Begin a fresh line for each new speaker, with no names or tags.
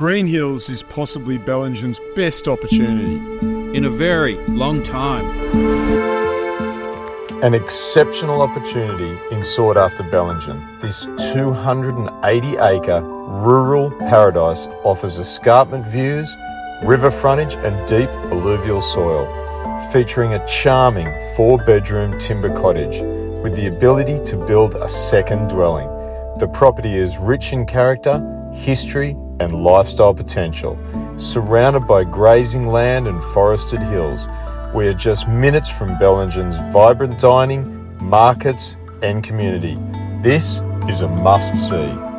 Green Hills is possibly Bellingen's best opportunity.
In a very long time.
An exceptional opportunity in sought-after Bellingen. This 280-acre rural paradise offers escarpment views, river frontage and deep alluvial soil, featuring a charming 4-bedroom timber cottage with the ability to build a second dwelling. The property is rich in character, history and lifestyle potential. Surrounded by grazing land and forested hills, we are just minutes from Bellingen's vibrant dining, markets and community. This is a must-see.